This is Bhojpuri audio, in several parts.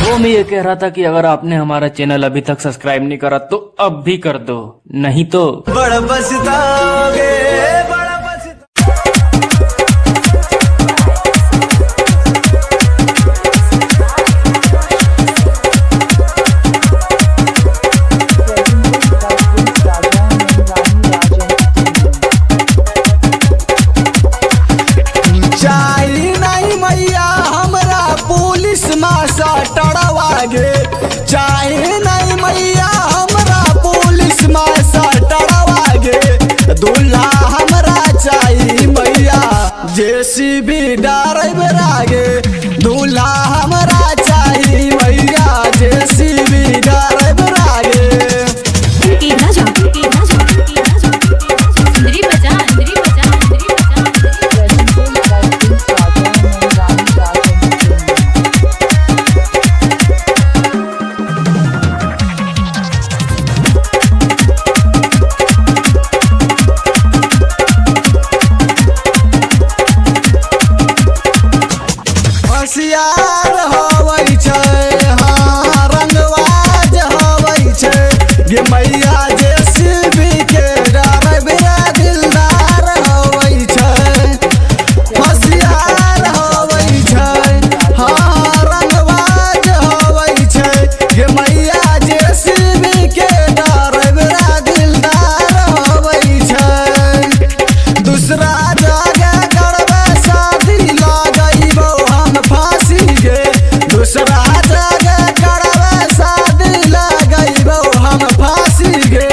वो मैं ये कह रहा था कि अगर आपने हमारा चैनल अभी तक सब्सक्राइब नहीं करा तो अब भी कर दो, नहीं तो बड़ा पछताओगे। चाहे नहीं मैया हमरा पुलिस में सटड़वागे, दूल्हा हमरा चाहिए मैया जेसीबी ड्राइवर आगे, दूल्हा हमरा चाहिए मैया जेसीबी ड्राइवर आगे। होशियार होवै छै, हाँ रंगबाज होवै छै, गे मैया जेसीबी के ड्राइवर दिलदार होवै छै। होशियार होवै छै, हाँ रंगबाज होवै छै, गे मैया जेसीबी के ड्राइवर दिलदार होवै छै। दूसरा जगह करबै शादी लगैबौ हम फांसी गे, दूसरा जगह करबै शादी लगैबौ हम फांसी गे।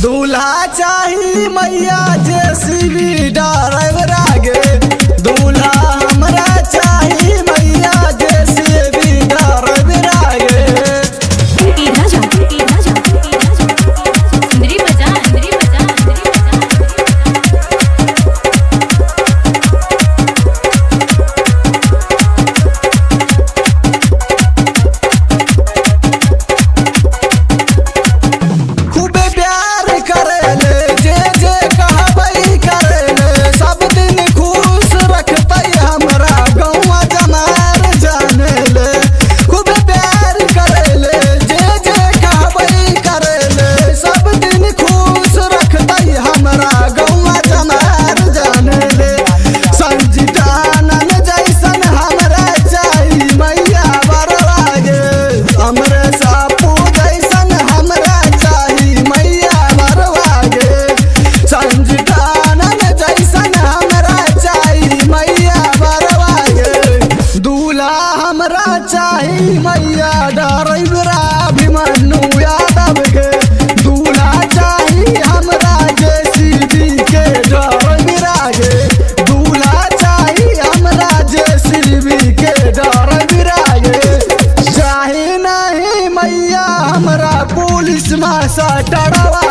दूल्हा चाही मैया जेसीबी ड्राइवर आगे, दूल्हा हमरा चाही मैया जेसीबी ड्राइवर आगे। खूबे प्यार करेले, जे जे कहबै करेले, सब दिन खुश रखतै हमरा गौवा जमार जानेले। खूबे प्यार करेले, जे जे कहबै करेले, सब दिन खुश रखतै हमरा गौवा जमार जानेले। संजीदानन जैसन हमरा चाही मैया बरवागे, हमरे सापू जैसन हमरा चाही मैया बरवागे। संजीदानन जैसन हमरा चाही मैया बरवागे, दूल्हा हमरा चाही मैया ड्राइवर अभिमन्यु यादव के, दूल्हा चाही हमरा जेसीबी के ड्राइवर आगे, दूल्हा चाही हमरा जेसीबी के ड्राइवर आगे। चाहे नहीं मैया हमरा पुलिस में सटड़वा